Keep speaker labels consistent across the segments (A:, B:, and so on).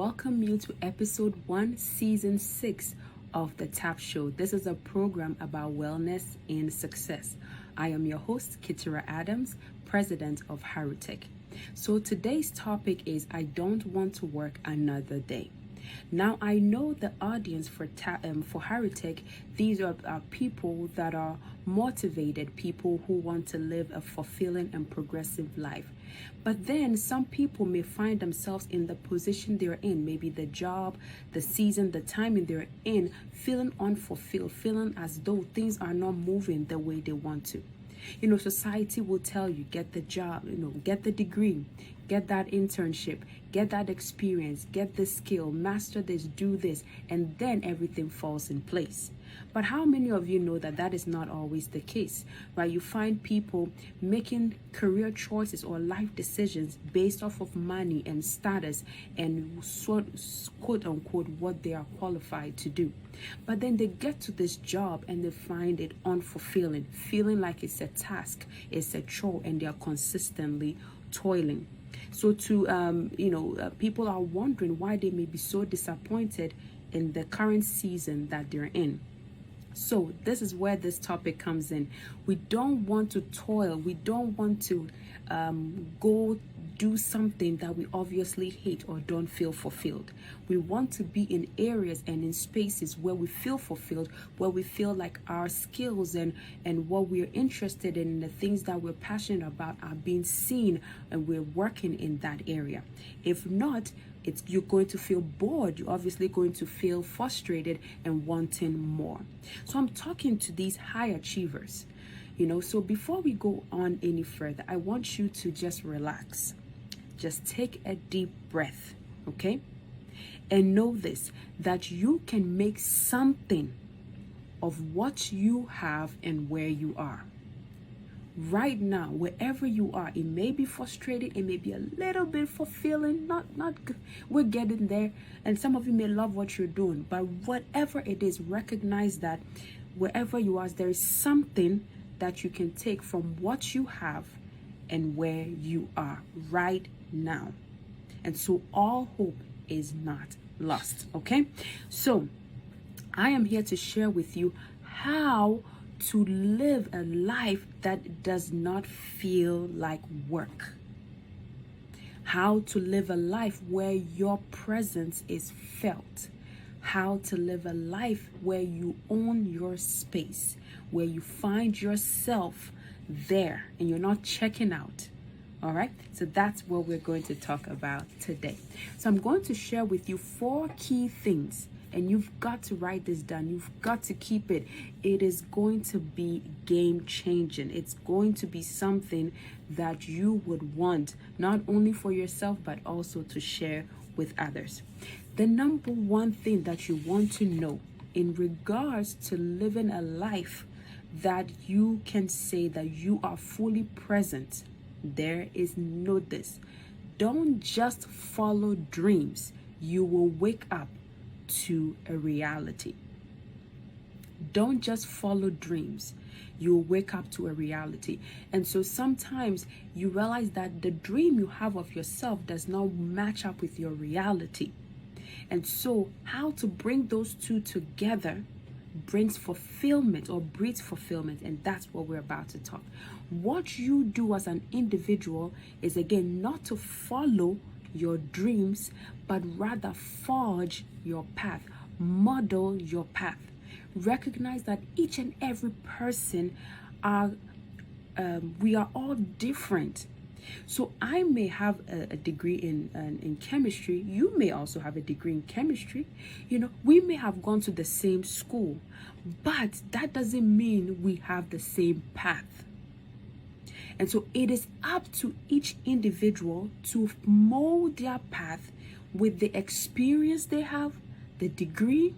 A: welcome you to episode 1, season 6 of The Tap Show. This is a program about wellness and success. I am your host, Kitira Adams, president of Haritech. So today's topic is I don't want to work another day. Now, I know the audience for Haritech, these are people that are motivated, people who want to live a fulfilling and progressive life. But then some people may find themselves in the position they're in, maybe the job, the season, the timing they're in, feeling unfulfilled, feeling as though things are not moving the way they want to. Society will tell you, get the job, get the degree, get that internship, get that experience, get the skill, master this, do this, and then everything falls in place. But how many of you know that that is not always the case, right? You find people making career choices or life decisions based off of money and status and quote unquote what they are qualified to do. But then they get to this job and they find it unfulfilling, feeling like it's a task, it's a chore, and they are consistently toiling. So people are wondering why they may be so disappointed in the current season that they're in. So this is where this topic comes in. We don't want to toil. We don't want to go do something that we obviously hate or don't feel fulfilled. We want to be in areas and in spaces where we feel fulfilled, where we feel like our skills and what we're interested in, the things that we're passionate about are being seen and we're working in that area. If not, you're going to feel bored. You're obviously going to feel frustrated and wanting more. So I'm talking to these high achievers, so before we go on any further, I want you to just relax. Just take a deep breath, okay? And know this, that you can make something of what you have and where you are. Right now, wherever you are, it may be frustrated, it may be a little bit fulfilling, not good. We're getting there, and some of you may love what you're doing, but whatever it is, recognize that wherever you are, there is something that you can take from what you have and where you are right now. And so all hope is not lost, okay? So I am here to share with you how to live a life that does not feel like work. How to live a life where your presence is felt. How to live a life where you own your space, where you find yourself there and you're not checking out. All right, so that's what we're going to talk about today. So I'm going to share with you 4 key things, and you've got to write this down. You've got to keep it. It is going to be game changing. It's going to be something that you would want, not only for yourself, but also to share with others. The number one thing that you want to know in regards to living a life that you can say that you are fully present, there is note this. Don't just follow dreams. You will wake up to a reality. Don't just follow dreams. You'll wake up to a reality. And so sometimes you realize that the dream you have of yourself does not match up with your reality. And so how to bring those two together brings fulfillment or breeds fulfillment, and that's what we're about to talk. What you do as an individual is, again, not to follow your dreams, but rather forge your path, model your path. Recognize that each and every person we are all different. So I may have a degree in chemistry. You may also have a degree in chemistry. We may have gone to the same school, but that doesn't mean we have the same path. And so it is up to each individual to mold their path with the experience they have, the degree,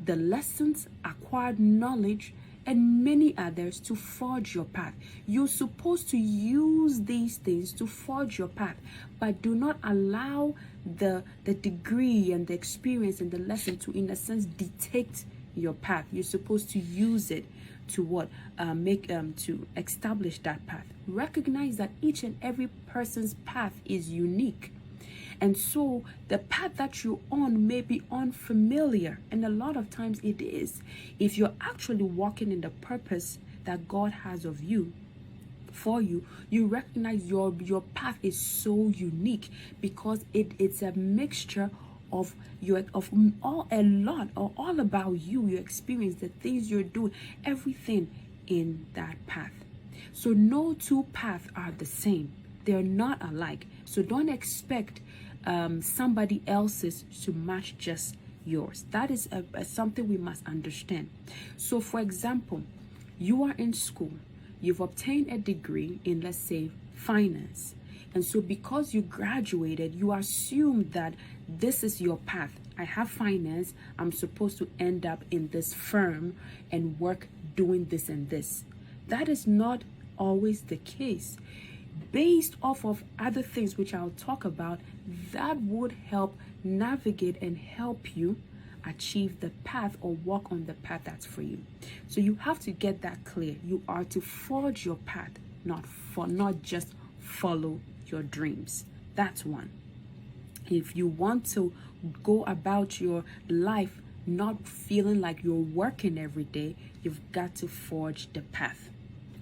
A: the lessons, acquired knowledge, and many others to forge your path. You're supposed to use these things to forge your path, but do not allow the degree and the experience and the lesson to, in a sense, dictate your path. You're supposed to use it to to establish that path. Recognize that each and every person's path is unique. And so the path that you're on may be unfamiliar, and a lot of times it is. If you're actually walking in the purpose that God has of you, for you, you recognize your path is so unique because it's a mixture of all about you, your experience, the things you're doing, everything in that path. So no two paths are the same. They're not alike. So don't expect somebody else's to match just yours. That is something we must understand. So for example, you are in school, you've obtained a degree in, let's say, finance. And so because you graduated, you assume that this is your path. I have finance, I'm supposed to end up in this firm and work doing this and this. That is not always the case. Based off of other things which I'll talk about, that would help navigate and help you achieve the path or walk on the path that's for you. So you have to get that clear. You are to forge your path, not just follow your dreams. That's one. If you want to go about your life not feeling like you're working every day, you've got to forge the path,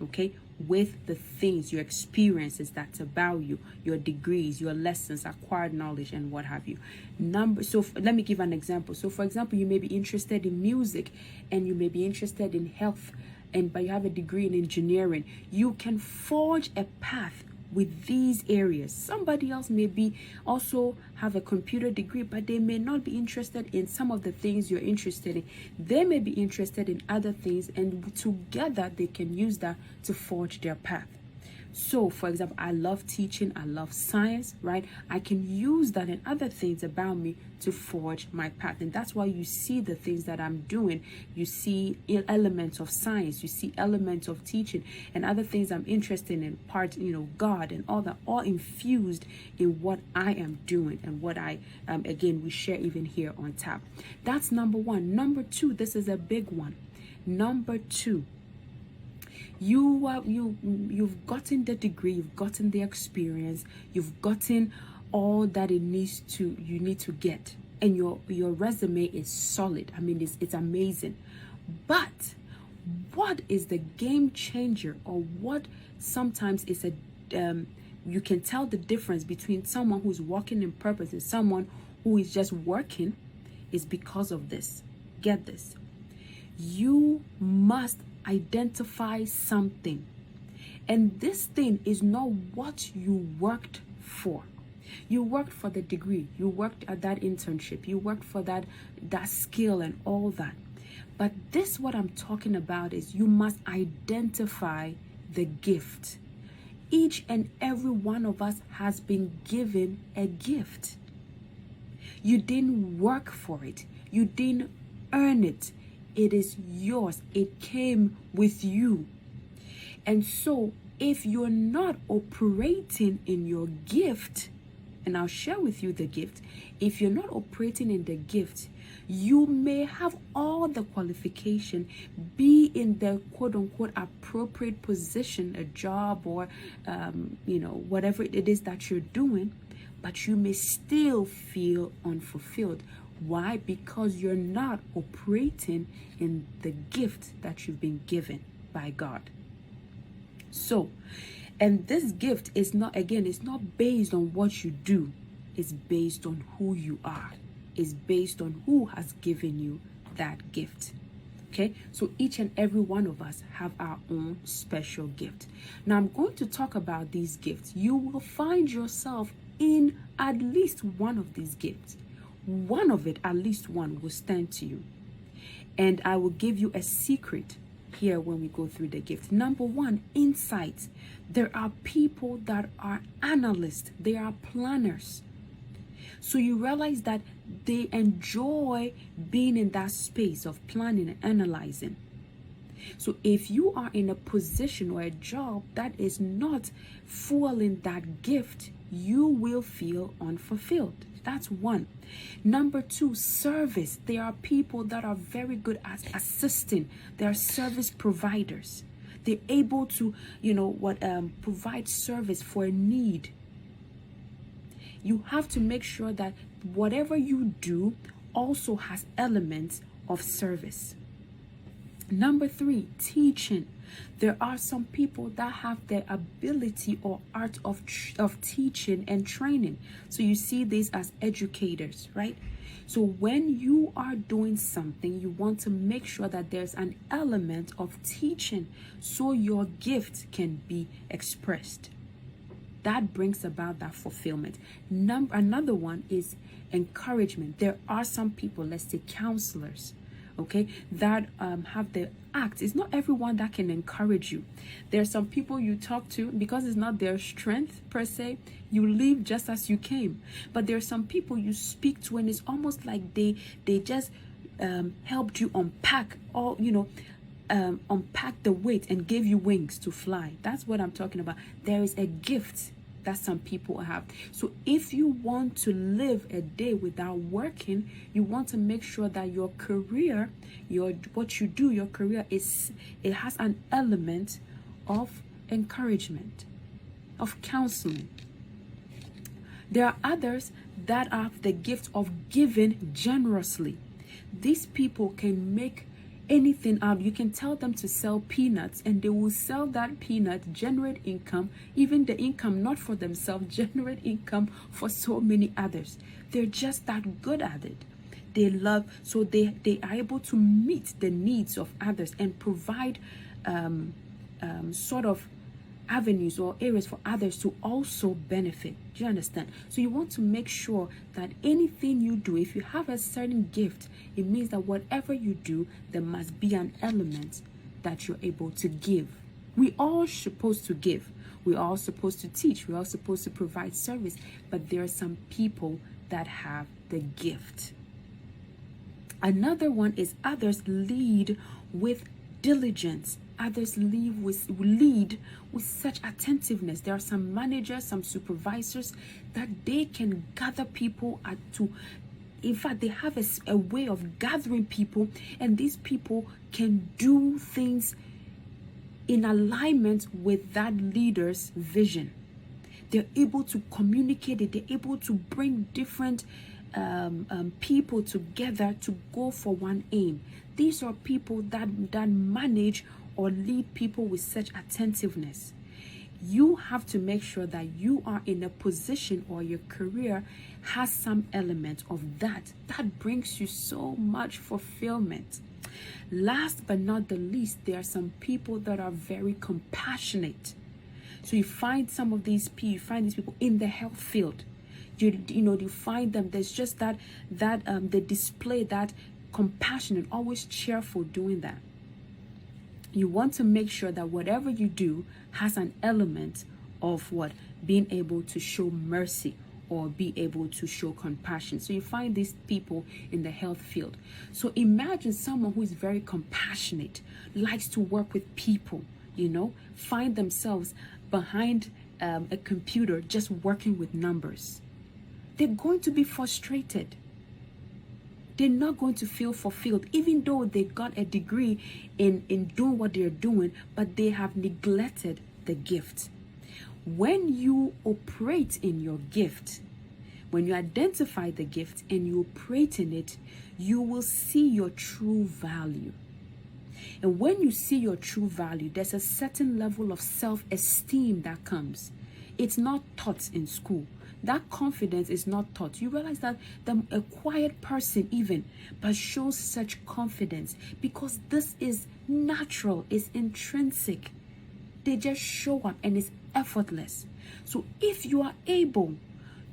A: okay, with the things, your experiences that's about you, your degrees, your lessons, acquired knowledge, and what have you. Let me give an example. So for example, you may be interested in music and you may be interested in health, but you have a degree in engineering. You can forge a path with these areas. Somebody else may be also have a computer degree, but they may not be interested in some of the things you're interested in. They may be interested in other things, and together they can use that to forge their path. So for example, I love teaching, I love science, right? I can use that and other things about me to forge my path. And that's why you see the things that I'm doing. You see elements of science, you see elements of teaching and other things I'm interested in, God and all that, all infused in what I am doing and what I, again, we share even here on tap. That's number one. Number two, this is a big one. Number two, you've gotten the degree, you've gotten the experience, you've gotten all that you need to get, and your resume is solid. I mean, it's amazing. But what is the game changer, or what sometimes is you can tell the difference between someone who's walking in purpose and someone who is just working, is because of this. Get this. You must identify something, and this thing is not what you worked for. You worked for the degree, you worked at that internship, you worked for that skill and all that. But this, what I'm talking about, is you must identify the gift. Each and every one of us has been given a gift. You didn't work for it, you didn't earn it. It is yours. It came with you. And so if you're not operating in your gift, and I'll share with you the gift, if you're not operating in the gift, you may have all the qualification, be in the quote unquote appropriate position, a job, or whatever it is that you're doing, but you may still feel unfulfilled. Why? Because you're not operating in the gift that you've been given by God. So, and this gift is not, again, it's not based on what you do. It's based on who you are. It's based on who has given you that gift. Okay, so each and every one of us have our own special gift. Now I'm going to talk about these gifts. You will find yourself in at least one of these gifts. One of it, at least one, will stand to you. And I will give you a secret here when we go through the gift. Number one, insight. There are people that are analysts. They are planners. So you realize that they enjoy being in that space of planning and analyzing. So if you are in a position or a job that is not fueling that gift, you will feel unfulfilled. That's one. Number two, service. There are people that are very good at assisting. They are service providers. They're able to, provide service for a need. You have to make sure that whatever you do also has elements of service. Number 3, teaching. There are some people that have the ability or art of teaching and training. So you see these as educators, right? So when you are doing something, you want to make sure that there's an element of teaching so your gift can be expressed. That brings about that fulfillment. Another one is encouragement. There are some people, let's say counselors, okay, that have the act. It's not everyone that can encourage you. There are some people you talk to, because it's not their strength per se, you leave just as you came. But there are some people you speak to and it's almost like they just helped you unpack all, unpack the weight and gave you wings to fly. That's what I'm talking about. There is a gift that some people have. So if you want to live a day without working, you want to make sure that your career, what you do, your career it has an element of encouragement, of counseling. There are others that have the gift of giving generously. These people can make anything out. You can tell them to sell peanuts and they will sell that peanut, generate income, even the income not for themselves, generate income for so many others. They're just that good at it. They love, so they are able to meet the needs of others and provide sort of avenues or areas for others to also benefit. Do you understand? So you want to make sure that anything you do, if you have a certain gift, it means that whatever you do, there must be an element that you're able to give. We all supposed to give. We're all supposed to teach. We're all supposed to provide service. But there are some people that have the gift. Another one is others lead with diligence. Others lead with such attentiveness. There are some managers, some supervisors that they can gather people in fact, they have a way of gathering people, and these people can do things in alignment with that leader's vision. They're able to communicate it. They're able to bring different people together to go for one aim. These are people that manage or lead people with such attentiveness. You have to make sure that you are in a position or your career has some element of that. That brings you so much fulfillment. Last but not the least, there are some people that are very compassionate. So you find some of these people, in the health field. You find them. There's just that they display that compassion and always cheerful doing that. You want to make sure that whatever you do has an element of what? Being able to show mercy or be able to show compassion. So you find these people in the health field. So imagine someone who is very compassionate, likes to work with people, find themselves behind a computer just working with numbers. They're going to be frustrated. They're not going to feel fulfilled, even though they got a degree in doing what they're doing, but they have neglected the gift. When you operate in your gift, when you identify the gift and you operate in it, you will see your true value. And when you see your true value, there's a certain level of self-esteem that comes. It's not taught in school. That confidence is not taught. You realize that a quiet person even, but shows such confidence because this is natural, it's intrinsic. They just show up and it's effortless. So if you are able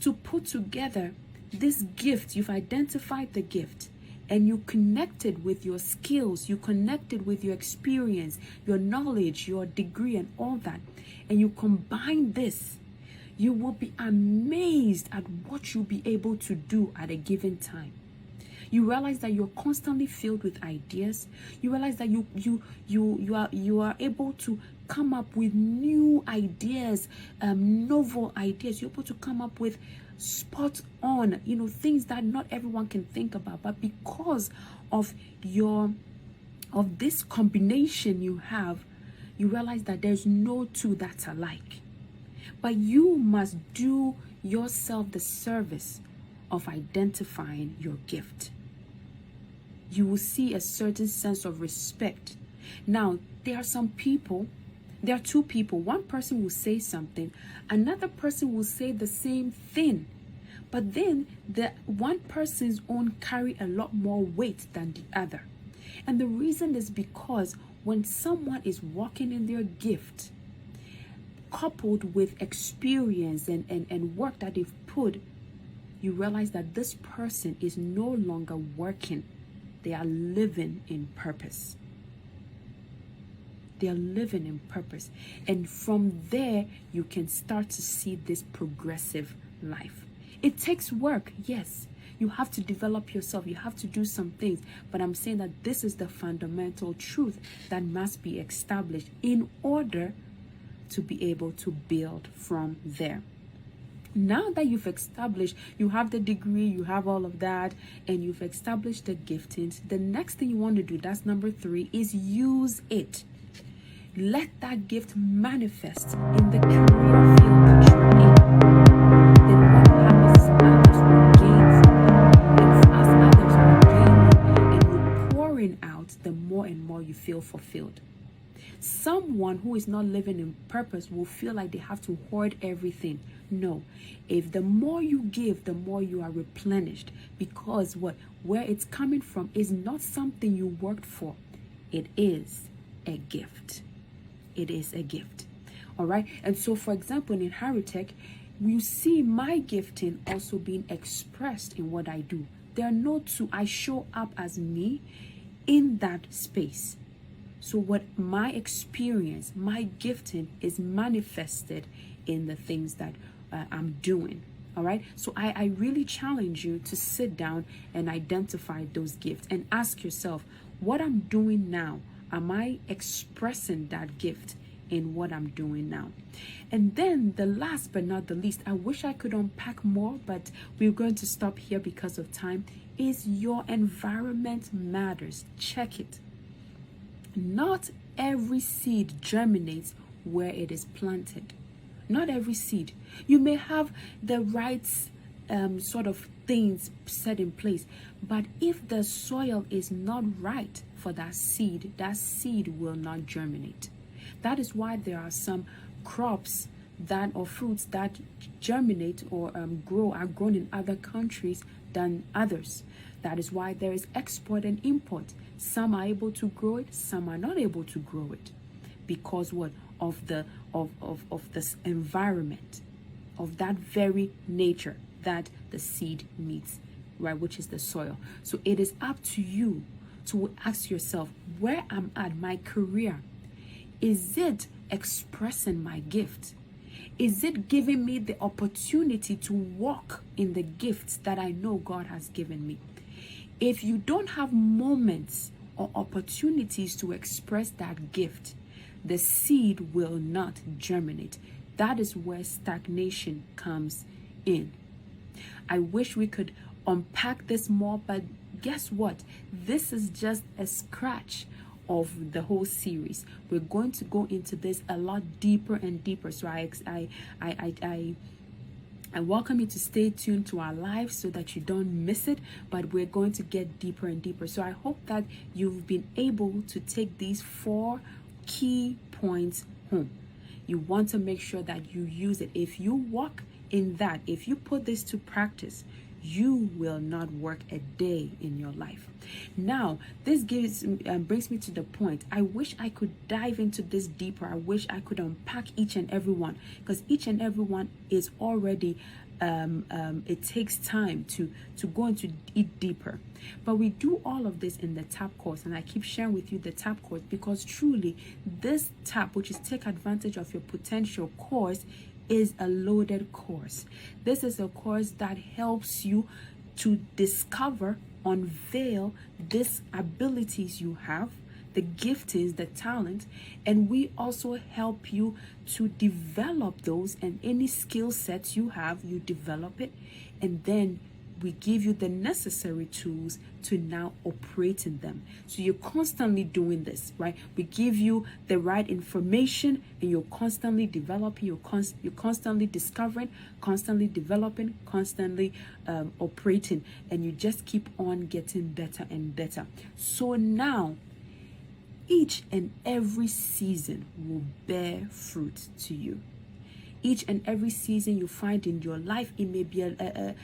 A: to put together this gift, you've identified the gift, and you connected with your skills, you connected with your experience, your knowledge, your degree and all that, and you combine this, you will be amazed at what you'll be able to do at a given time. You realize that you're constantly filled with ideas. You realize that you are able to come up with new ideas, novel ideas. You're able to come up with spot on, things that not everyone can think about. But because of this combination you have, you realize that there's no two that's alike. But you must do yourself the service of identifying your gift. You will see a certain sense of respect. Now, there are two people. One person will say something, another person will say the same thing. But then the one person's own carry a lot more weight than the other. And the reason is because when someone is walking in their gift, coupled with experience and work that they've put, you realize that this person is no longer working. They are living in purpose. They are living in purpose. And from there, you can start to see this progressive life. It takes work, yes. You have to develop yourself. You have to do some things. But I'm saying that this is the fundamental truth that must be established in order to be able to build from there. Now that you've established, you have the degree, you have all of that, and you've established the giftings, the next thing you want to do, that's number 3, is use it. Let that gift manifest in the career field that you're in. Then what happens is others will gain from it. And as others are gaining and you're pouring out, the more and more you feel fulfilled. Someone who is not living in purpose will feel like they have to hoard everything. No. If the more you give, the more you are replenished. Because where it's coming from is not something you worked for. It is a gift. It is a gift. All right. And so, for example, in Haritech, you see my gifting also being expressed in what I do. There are no two. I show up as me in that space. So what my experience, my gifting is manifested in the things that I'm doing. All right. So I really challenge you to sit down and identify those gifts and ask yourself, what I'm doing now, am I expressing that gift in what I'm doing now? And then the last but not the least, I wish I could unpack more, but we're going to stop here because of time, is your environment matters. Check it. Not every seed germinates where it is planted. Not every seed. You may have the right sort of things set in place, but if the soil is not right for that seed will not germinate. That is why there are some crops that or fruits that germinate or are grown in other countries than others. That is why there is export and import. Some are able to grow it, some are not able to grow it, because of this environment, of that very nature that the seed needs, right, which is the soil. So it is up to you to ask yourself, where I'm at, my career, is it expressing my gift? Is it giving me the opportunity to walk in the gifts that I know God has given me? If you don't have moments or opportunities to express that gift, the seed will not germinate. That is where stagnation comes in. I wish we could unpack this more, but guess what? This is just a scratch of the whole series. We're going to go into this a lot deeper and deeper. So I welcome you to stay tuned to our live so that you don't miss it, but we're going to get deeper and deeper. So I hope that you've been able to take these 4 key points home. You want to make sure that you use it. If you walk in that, if you put this to practice, you will not work a day in your life. Now, this brings me to the point. I wish I could dive into this deeper. I wish I could unpack each and every one, because each and every one is already it takes time to go into it deeper. But we do all of this in the TAP course, and I keep sharing with you the TAP course because truly this TAP, which is Take Advantage of Your Potential course, is a loaded course. This is a course that helps you to discover, unveil these abilities you have, the giftings, the talent, and we also help you to develop those, and any skill sets you have, you develop it, and then we give you the necessary tools to now operate in them. So you're constantly doing this, right? We give you the right information, and you're constantly developing, you're constantly discovering, constantly developing, constantly operating, and you just keep on getting better and better. So now each and every season will bear fruit to you. Each and every season you find in your life, it may be a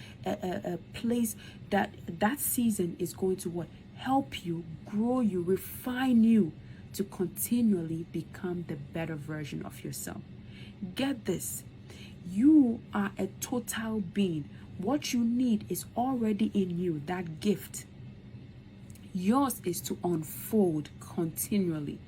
A: place that season is going to what? Help you, grow you, refine you to continually become the better version of yourself. Get this. You are a total being. What you need is already in you, that gift. Yours is to unfold continually,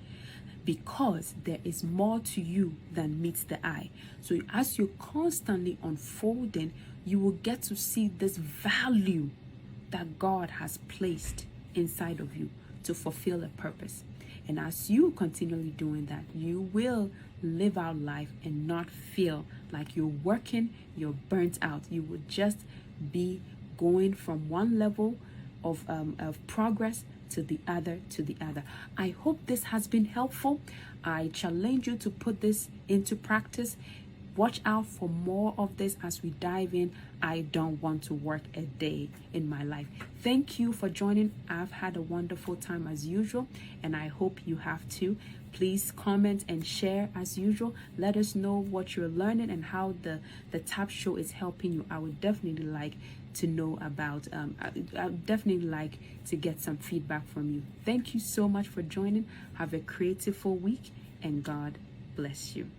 A: because there is more to you than meets the eye. So as you're constantly unfolding, you will get to see this value that God has placed inside of you to fulfill a purpose. And as you continually doing that, you will live out life and not feel like you're working, you're burnt out. You will just be going from one level of progress to the other. I hope this has been helpful. I challenge you to put this into practice. Watch out for more of this as we dive in. I don't want to work a day in my life. Thank you for joining. I've had a wonderful time as usual, and I hope you have too. Please comment and share as usual. Let us know what you're learning and how the TAP show is helping you. I would definitely like to know about, I would definitely like to get some feedback from you. Thank you so much for joining. Have a creative week, and God bless you.